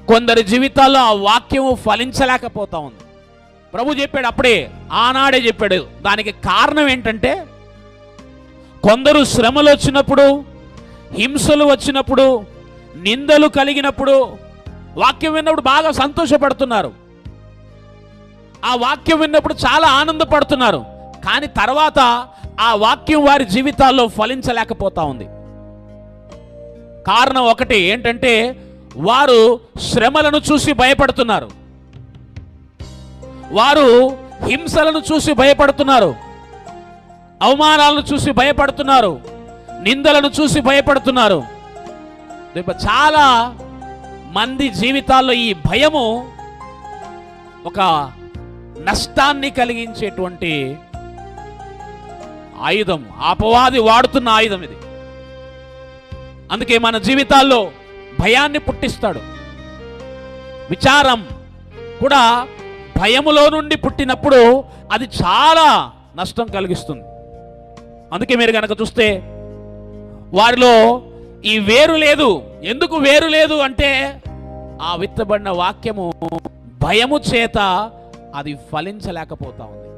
కొందరి జీవితాల్లో ఆ వాక్యము ఫలించలేకపోతా ఉంది. ప్రభు చెప్పాడు, అప్పుడే ఆనాడే చెప్పాడు. దానికి కారణం ఏంటంటే, కొందరు శ్రమలు వచ్చినప్పుడు, హింసలు వచ్చినప్పుడు, నిందలు కలిగినప్పుడు వాక్యం విన్నప్పుడు బాగా సంతోషపడుతున్నారు, ఆ వాక్యం విన్నప్పుడు చాలా ఆనందపడుతున్నారు. కానీ తర్వాత ఆ వాక్యం వారి జీవితాల్లో ఫలించలేకపోతా ఉంది. కారణం ఒకటి ఏంటంటే, వారు శ్రమలను చూసి భయపడుతున్నారు, వారు హింసలను చూసి భయపడుతున్నారు, అవమానాలను చూసి భయపడుతున్నారు, నిందలను చూసి భయపడుతున్నారు. చాలా మంది జీవితాల్లో ఈ భయము ఒక నష్టాన్ని కలిగించేటువంటి ఆయుధం, అపవాది వాడుతున్న ఆయుధం ఇది. అందుకే మన జీవితాల్లో భయాన్ని పుట్టిస్తాడు. విచారం కూడా భయములో నుండి పుట్టినప్పుడు అది చాలా నష్టం కలిగిస్తుంది. అందుకే మీరు కనుక చూస్తే వారిలో ఈ వేరు లేదు. ఎందుకు వేరు లేదు అంటే, ఆ విత్తబడిన వాక్యము భయము చేత అది ఫలించలేకపోతా ఉంది.